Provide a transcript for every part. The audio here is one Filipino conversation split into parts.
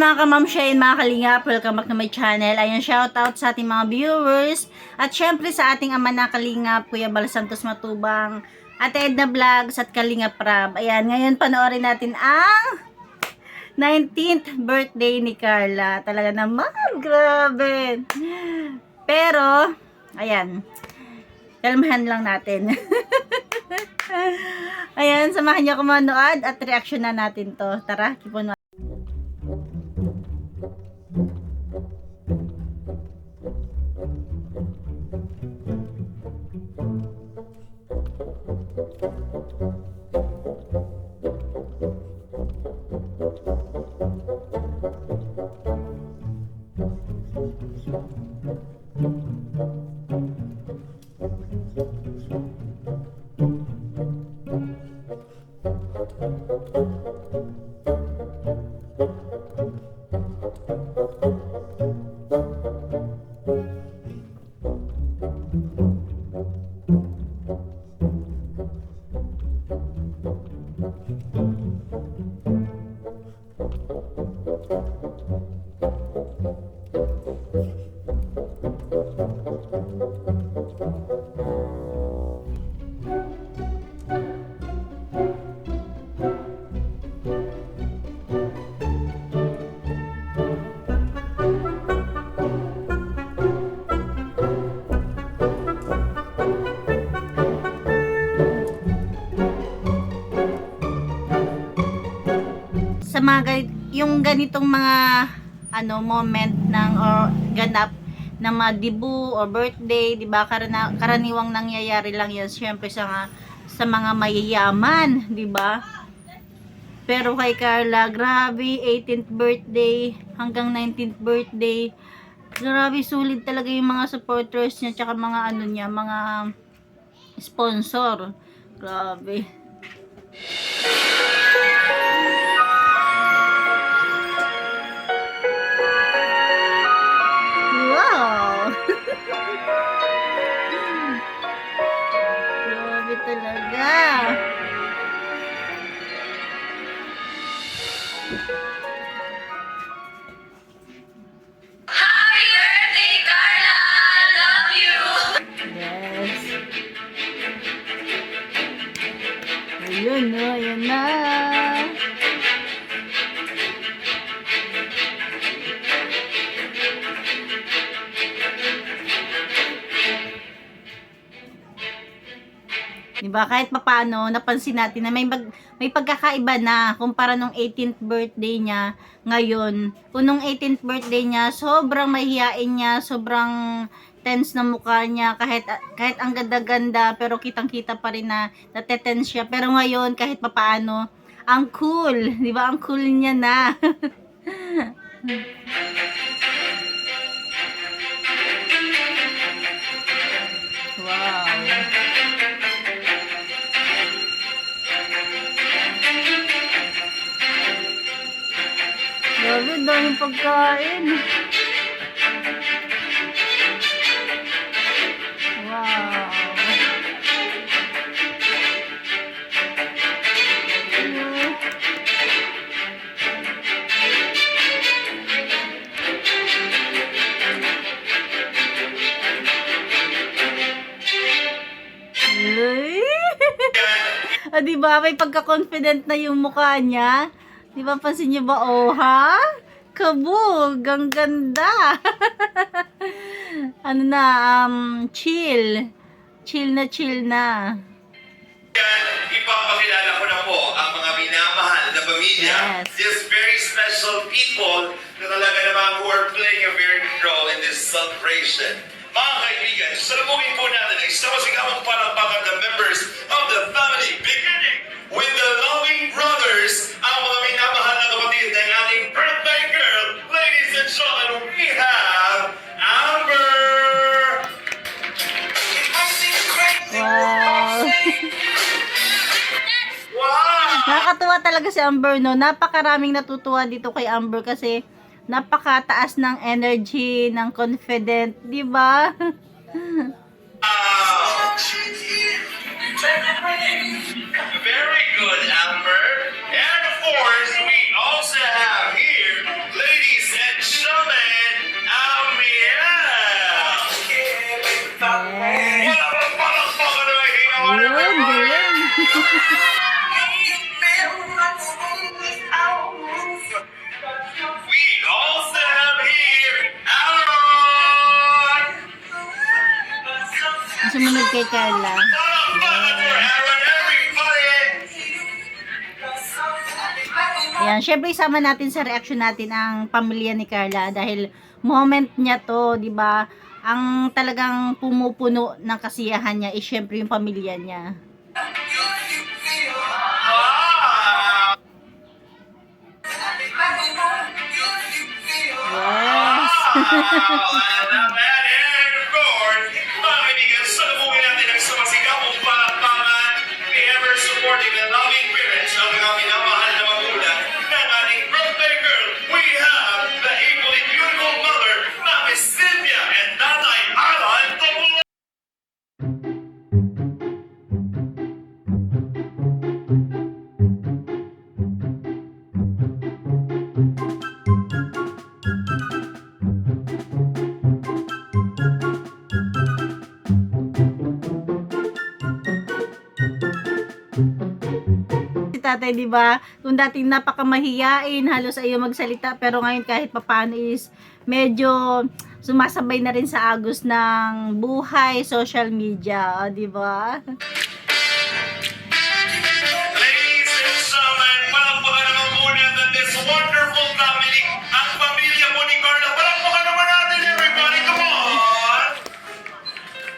mga kamamshain, mga kalingap, welcome back na my channel. Ayan, shoutout sa ating mga viewers. At syempre sa ating ama na kalingap, Kuya Bal Santos Matubang, Ate Edna Vlogs at Kalingap Rab. Ayan, ngayon panoorin natin ang 19th birthday ni Carla. Talaga naman, grabe. Pero, ayan, kalmahan lang natin. Ayan, samahan niyo ako manood at reaction na natin to. Tara, keep on. Sa mga yung ganitong mga moment ng or ganap ng mga debut or birthday, 'di ba? Karaniwang nangyayari lang 'yan syempre sa mga mayayaman, 'di ba? Pero kay Carla, grabe, 18th birthday hanggang 19th birthday. Grabe, sulit talaga yung mga supporters niya tsaka mga niya, mga sponsor. Grabe. Grabe talaga. Happy birthday, Carla! I love you! Yes. Ayun na, ayun na. Diba, kahit papaano napansin natin na may pagkakaiba na kumpara nung 18th birthday niya ngayon. Kung nung 18th birthday niya, sobrang mahihain niya, sobrang tense na mukha niya, kahit ang ganda-ganda, pero kitang-kita pa rin na natetense siya. Pero ngayon, kahit papaano, ang cool, di ba? Ang cool niya na. Wow. Grabe, daming pagkain. Wow. Ah, diba? May pagka-confident na yung mukha niya. Diba, pansin niyo ba? Oh, ha? Kabog! Ang ganda! Chill. Chill na. Ipapakilala ko na po ang mga minamahal na pamilya. Yes. These very special people na talaga naman who are playing a very big role in this celebration. Mga kaibigan, salubungin po natin ang isang masigawang palakpakan ng members of the family, beginning with the Loving Brothers, ang mga minamahal na kapatid ng ating birthday girl. Ladies and gentlemen, we have Amber! Wow! Wow! Nakakatuwa talaga si Amber, no? Napakaraming natutuwa dito kay Amber kasi napakataas ng energy, ng confident, di ba? Very good, Amber. And of course, we also have here, ladies We also have here Aaron! Ang sumunod kay Carla. Palakpakan for Aaron, everybody! Ayan, syempre isama natin sa reaction natin ang pamilya ni Carla dahil moment niya to, 'di ba? Ang talagang pumupuno ng kasiyahan niya is syempre yung pamilya niya. Ah! Yes. And of course, mga kaibigan, salubungin natin ang sumasigabong palakpakan ni ever-supporting and loving parents ng mga minamahal na magulang ng ating birthday girl. We have the equally beautiful mother na Miss Cynthia and Tatay Alan Tabula. Si tatay, 'di ba? Kung dating napakamahiyain, halos ayaw magsalita, pero ngayon kahit papaano is medyo sumasabay na rin sa agos ng buhay, social media, 'di ba? Ladies and gentlemen, palakpakan naman po natin this wonderful family, ang pamilya po ni Carla. Palakpakan naman natin, everybody, come on!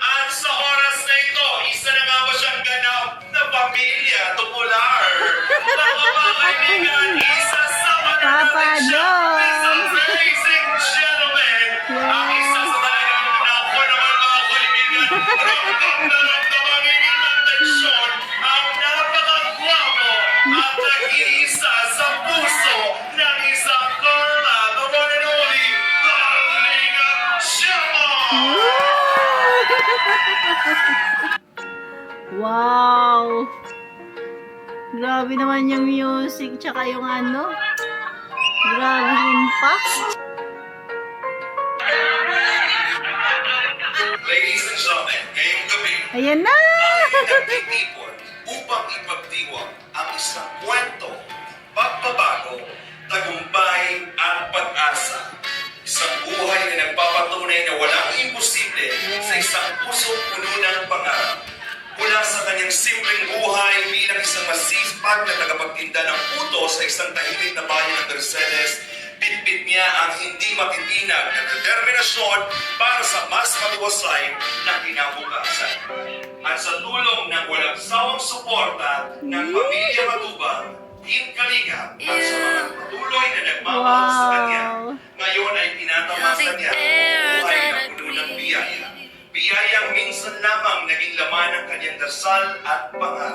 At sa oras na ito, isa na nga ba siyang ganap na pamilya tupular? Mga kaibigan, isa sa Papa Jones! This amazing gentleman, ang isa sa talagang naku naman mga kaibigan, ramdam na ramdam ang inyong tensyon, ang napakagwapo at nag-iisa sa puso ng isang Carla, the one and only Kalinga Shama! Wow! Grabe naman yung music, tsaka yung ano. Grabe yung impact. Ladies and gentlemen, ngayong gabi, Ayan na! ay nagtitipon upang ipagdiwang ang isang kwento, pagbabago, tagumpay at pag-asa. Isang buhay na nagpapatunay na walang imposible sa isang pusong puno ng pangarap. Mula sa kanyang simpleng buhay bilang isang masipag na tagapagtinda ng puto sa isang tahimik na bayan ng Mercedes, bitbit niya ang hindi matitinag na determinasyon para sa mas matiwasay na kinabukasan. At sa tulong ng walang sawang suporta ng pamilya Matubang, Team Kalinga, at sa mga patuloy na nagmamahal sa kanya, ngayon ay tinatamasa niya ang buhay na puno ng biyaya. Biyayang minsan lamang naging laman ng kanyang dasal at pangarap.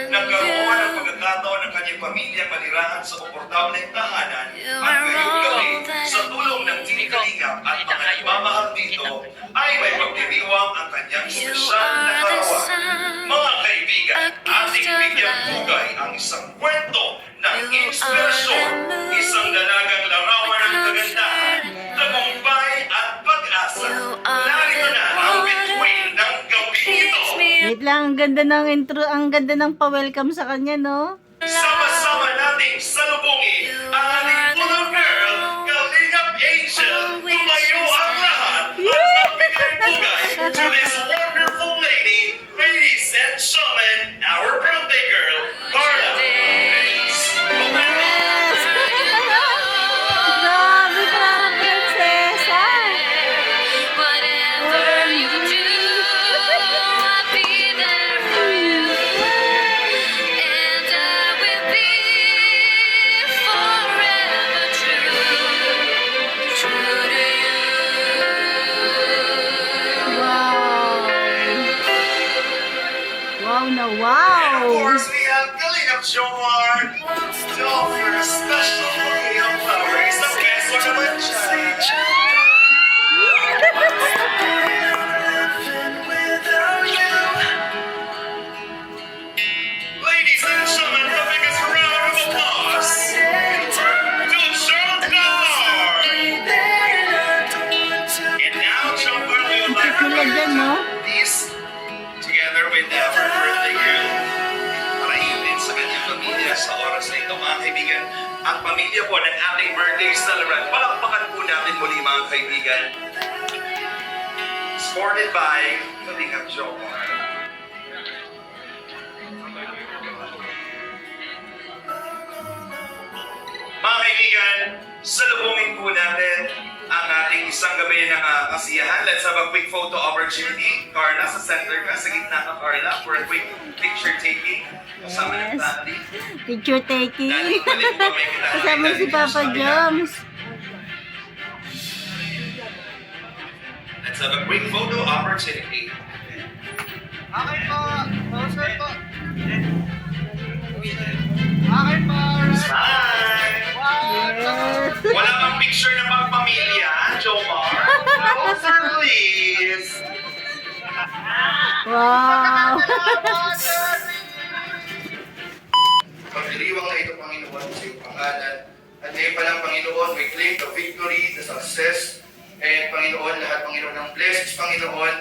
Nagkaroon ng pagkakataon ng kanyang pamilyang manirahan sa komportableng tahanan at ngayong gabi, sa tulong ng Team Kalinga at mga nagmamahal dito, ay may pagdiriwang ang kanyang espesyal na karawan. Mga kaibigan, ating bigyang bugay ang isang kwento ng inspirasyon, isang dalagang larawan ng kagandahan, tagumpay at pag-asa. Narito na ang bituin ng gabi ito. Wait lang, ang ganda ng intro, ang ganda ng pa-welcome sa kanya, no? Sama-sama nating salubungin ang ating little girl, Kalingap Angel. Tumayo ang lahat at magbigay-bugay to this wonderful lady, ladies and gentlemen, our birthday girl, Carla. Reyes. Grabe, parang prinsesa! Whatever you do, I'll be there for you. And I will be forever true to you. Wow! Wow na And of wow! course, we have Kalingap Jomar to offer a special bouquet of flowers. Ang keso naman siya. Ladies and gentlemen, the biggest round of applause to Jomar! And now, Jomar, we would like to Sila dyan, no? these together with our birthday girl, oras na ito mga kaibigan, ang pamilya po ng ating birthday celebrant. Palakpakan po natin muli mga kaibigan. Supported by Kalingap Jomar. Mga kaibigan, salubungin po natin ang ating isang gabi ng kasiyahan. Let's have a quick photo opportunity. Carla, sa center ka, sa gitna ka Carla, for a quick picture taking. Kasama ng Yes. family. Picture taking. Daddy, pwede po ba may kita? Kasama si Papa Joms. Let's have a quick photo opportunity. Okay po. Poster po. Okay po. Smile! Yes. Wala bang picture ng pagpamilya, Jomar? Poster, please! Wow. Pagdiriwang na ito, Panginoon, sa iyong pangalan. At ngayon pa lang, Panginoon, we claim the victory, the success, and Panginoon, lahat, Panginoon, ng blessings, Panginoon,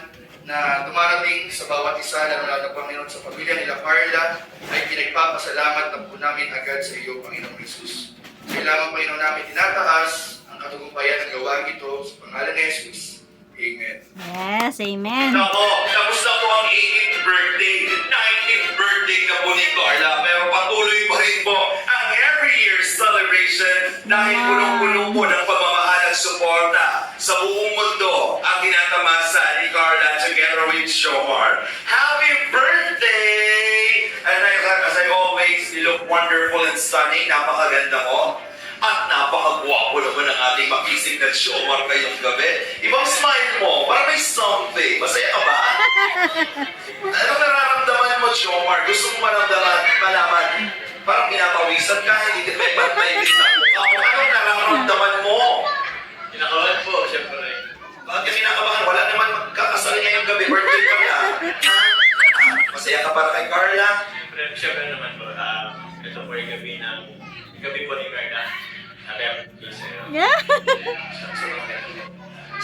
na dumarating sa bawat isa, lalo Panginoon, sa pamilya nila Carla, ay pinagpapasalamat na po namin agad sa iyo, Panginoong Jesus. Kailangan, Panginoon, namin tinataas ang katagumpayan ng gawain ito sa pangalan ni Jesus. Amen. Yes, amen. Nako, tapos na po ang 18th birthday. 19th birthday na po ni Carla. Pero patuloy pa rin po ang every year celebration dahil Wow. punong-puno po ng pagmamahal at suporta sa buong mundo ang tinatamasa ni Carla together with Jomar. Happy birthday! And as I always, you look wonderful and stunning. Napakaganda mo. At napakagwapo naman ang ating makisig na Jomar ngayong gabi. Ibang smile mo, parang may something. Masaya ka ba? Anong nararamdaman mo, Jomar? Gusto mo malaman? Parang pinapawisan ka, hindi ka may patay na mukha mo. Anong nararamdaman mo? Kinakabahan po, siyempre. Bakit ka kinakabahan? Wala naman magkakasal ngayong gabi. Birthday ka na. Masaya ka para kay Carla? Siyempre naman po, ito po yung gabi po ni Carla. Happy sa'yo. Yeah.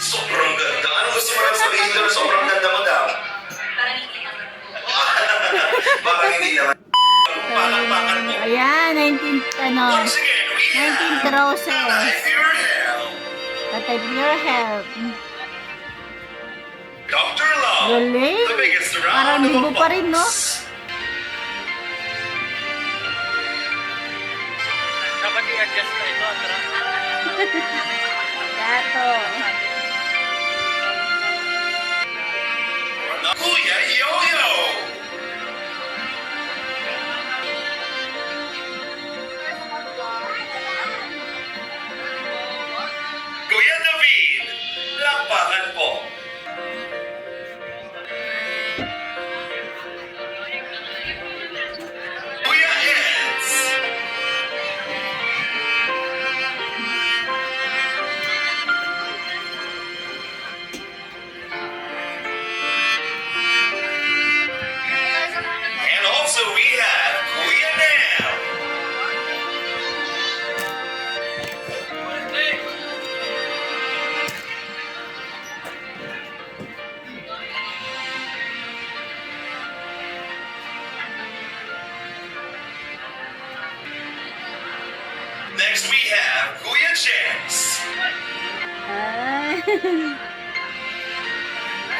Sobrang ganda. Anong gusto mo lang sabihin doon? Sobrang ganda mo daw. Parang hindi naman. Palakpakan mo. Ayan, 19th, Once again, we 19th have roses. Tatay Pure Health, Tatay Pure Health. Dr. Love, Galing. the biggest round Parang of libo pa rin, no? applause. Dapat i-adjust na ito, Andra. Dato. Kuya Yo-Yo, Kuya David, lakpakan po. Kuya Eds, and also we have Kuya Nel. Next we have Kuya James. Ay.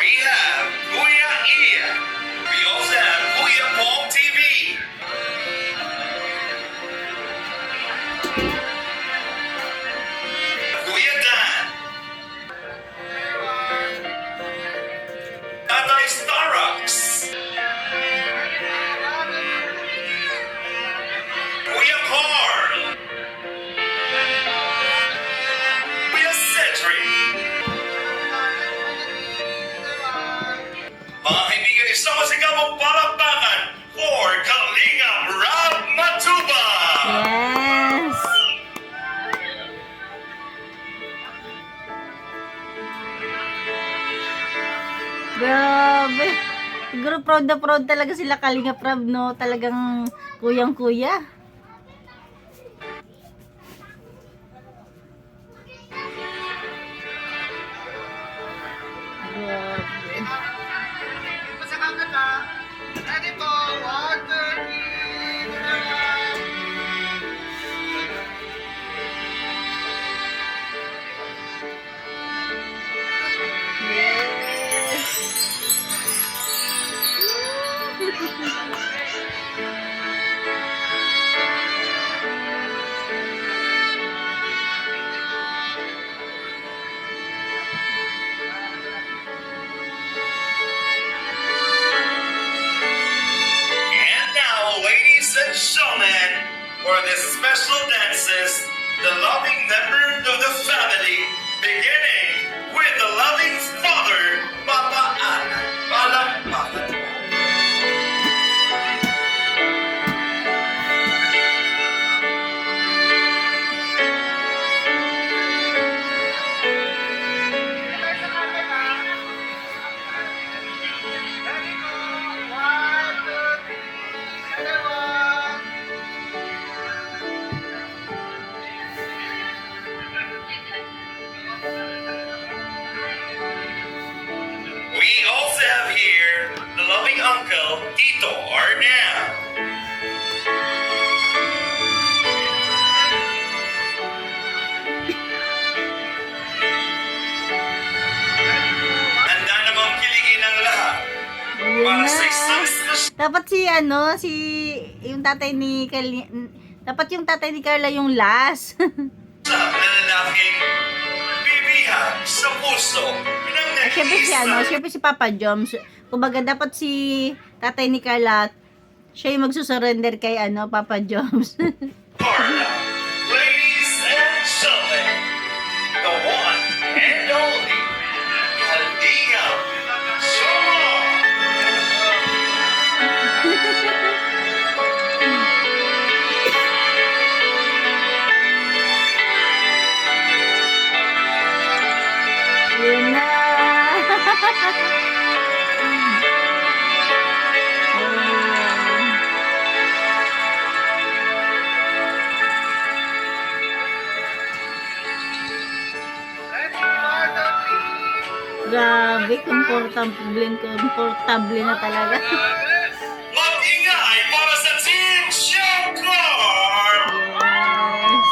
We have Kuya Ian. We also have Kuya Paul TV. Kuya Dan. Tatay Starbucks. Kuya Carl. Kuya Cedric. Mga kaibigan, isang masigabong palakpakan for Kalingap Rob Matuba! Yes. Grabe. Siguro proud na proud talaga sila Kalinga Prab, no? Talagang kuyang-kuya. Grabe. Basta kagad ha. Ready po. 1, 2, 3. And now, ladies and gentlemen, for this special dances, the loving member of the family, beginning with the loving father, Papa Ana. Palakpakan. We also have here the loving uncle, Tito Arnel. Handa namang kiligin ang lahat Ayun para na. sa isang special Dapat yung tatay ni dapat yung tatay ni Carla yung last. na lalaking bibihan sa puso ng Siyempre si Papa Joms. Kumbaga dapat si tatay ni Carla, siya yung magsusurrender kay Papa Joms. Carla. Ladies and gentlemen, the one and only Kaldiga Shoma. Yun na. Grabe, komportable na talaga. Mag-ingay para sa Team Showcar! Yes.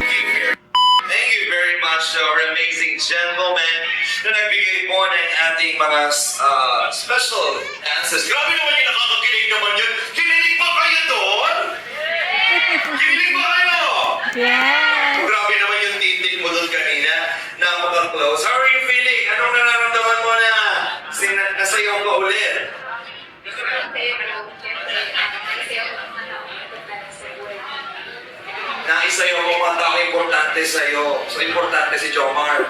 Thank you very much to our amazing gentlemen na nagbigay po ng ating mga special dances. Grabe naman yung nakakakilig naman yun. Kinilig ba kayo doon? Kinilig ba kayo? Yes. Grabe naman yung titig mo doon kanina. Napaka-close. How are you feeling? Anong nararamdaman mo na nasayaw ka ulit? Naisayaw mo kanta ang importante sa'yo. So, importante si Jomar.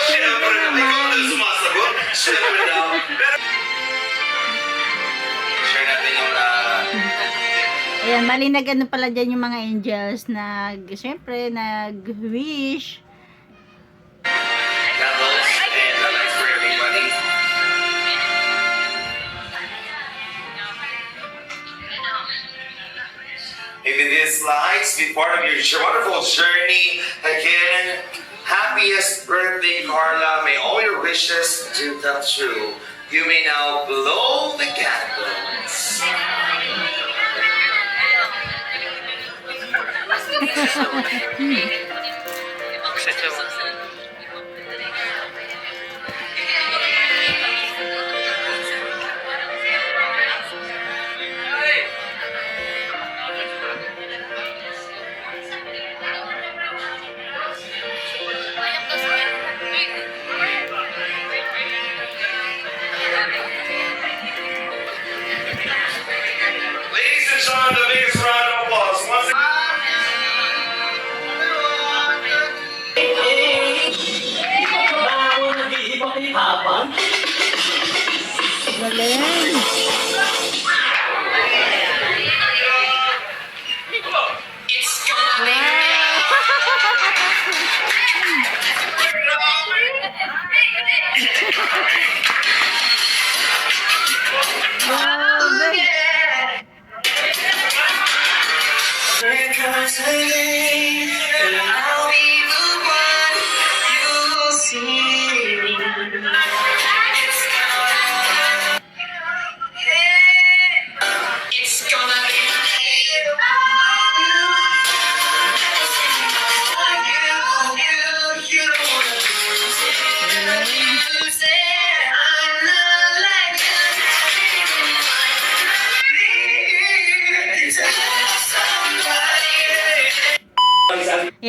Siyempre, ikaw na sumasagot. Siyempre daw. Pero, share natin yung Ayan, bali pala dyan yung mga angels siyempre, nag-wish. candles and lights for everybody. Maybe these lights be part of your wonderful journey. Again, happiest birthday, Carla. May all your wishes to come true. You may now blow the candles.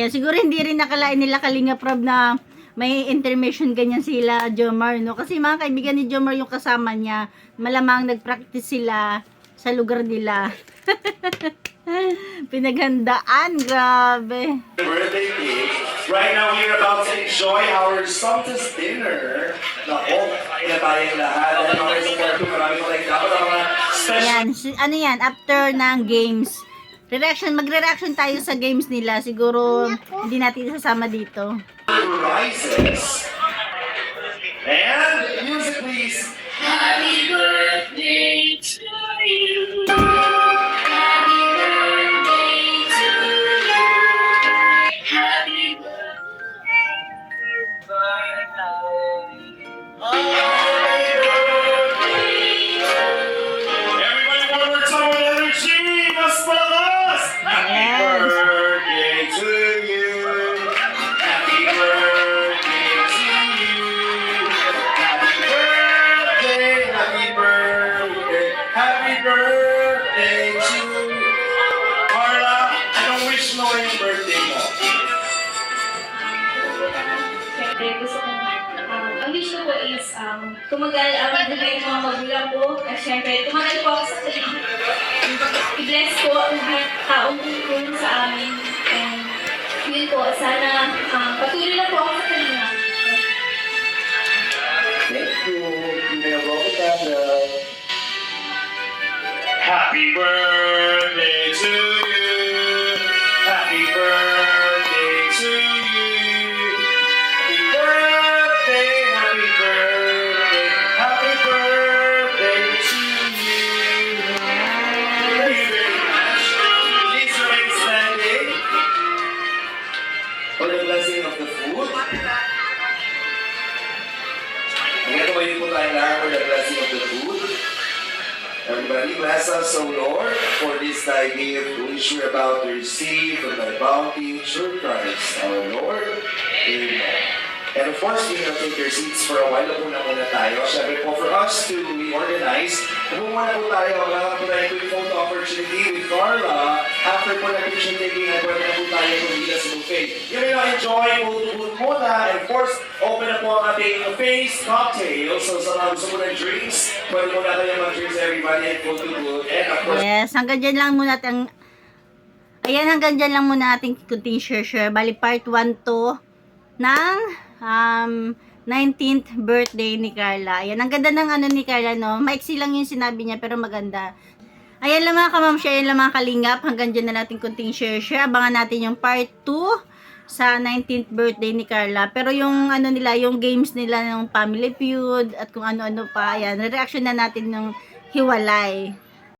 Ayan, siguro hindi rin nakalain nila Kalinga Prab na may intermission ganyan sila Jomar, no? Kasi mga kaibigan ni Jomar yung kasama niya, malamang nag-practice sila sa lugar nila. Pinaghandaan, grabe. Birthday cake. Right now, we're about to enjoy our Santos dinner. Nako, ina tayong lahat. Dahil mga sa part 2, marami pa tayong dapat ang mga special Ayan, ano yan, after ng games, magre-reaction tayo sa games nila. Siguro, hindi natin isasama dito. prizes. And, music please. Happy birthday to you. Happy birthday to you. Happy Everybody, one more time with energy. Mas malas. Happy Yes. birthday to you. Happy birthday to you. Happy birthday. Happy birthday. Happy birthday to you. Carla, anong wish mo ngayong birthday mo? Siyempre, gusto ko, ang wish ko po is, tumagal ang buhay ng mga magulang ko. At siyempre, tumagal po ako sa kaling. I-bless ko ang mga taong tutulong sa amin. And yun po, sana patuloy na po ako sa kalinga. Thank you. May Happy birthday to you. Happy birthday to you. Happy birthday, happy birthday, happy birthday to you. Thank you very much. Please remain standing for the blessing of the food. Ngayon tumayo po tayo lahat for the blessing of the food. Everybody, bless us, O Lord, for this thy gift which we're about to receive from thy bounty through Christ, our Lord. Amen. And of course, you can take your seats for a while. Muna tayo. Siyempre po, for us to be organized, muna po tayo. Wala po tayo quick photo opportunity with Carla. After po na picture taking, nagwala na po tayo kung hindi sa buffet. You may now enjoy food muna. And of course, open na po ang ating face cocktail. So sa mga gusto mo ng drinks, pwede mo na tayo mag-drinks everybody and photo booth. And of course, Yes, hanggang dyan lang muna natin. Ayan, hanggang dyan lang muna ating kunting share. Bali, part 1 to ng 19th birthday ni Carla. Ayan, ang ganda ng ano ni Carla, no? Maiksi lang yung sinabi niya, pero maganda. Ayan lang mga kamamsya, ayan lang mga kalingap. Hanggang dyan na natin kunting share. Abangan natin yung part 2 sa 19th birthday ni Carla. Pero yung ano nila, yung games nila ng Family Feud at kung ano-ano pa, ayan, reaction na natin ng hiwalay.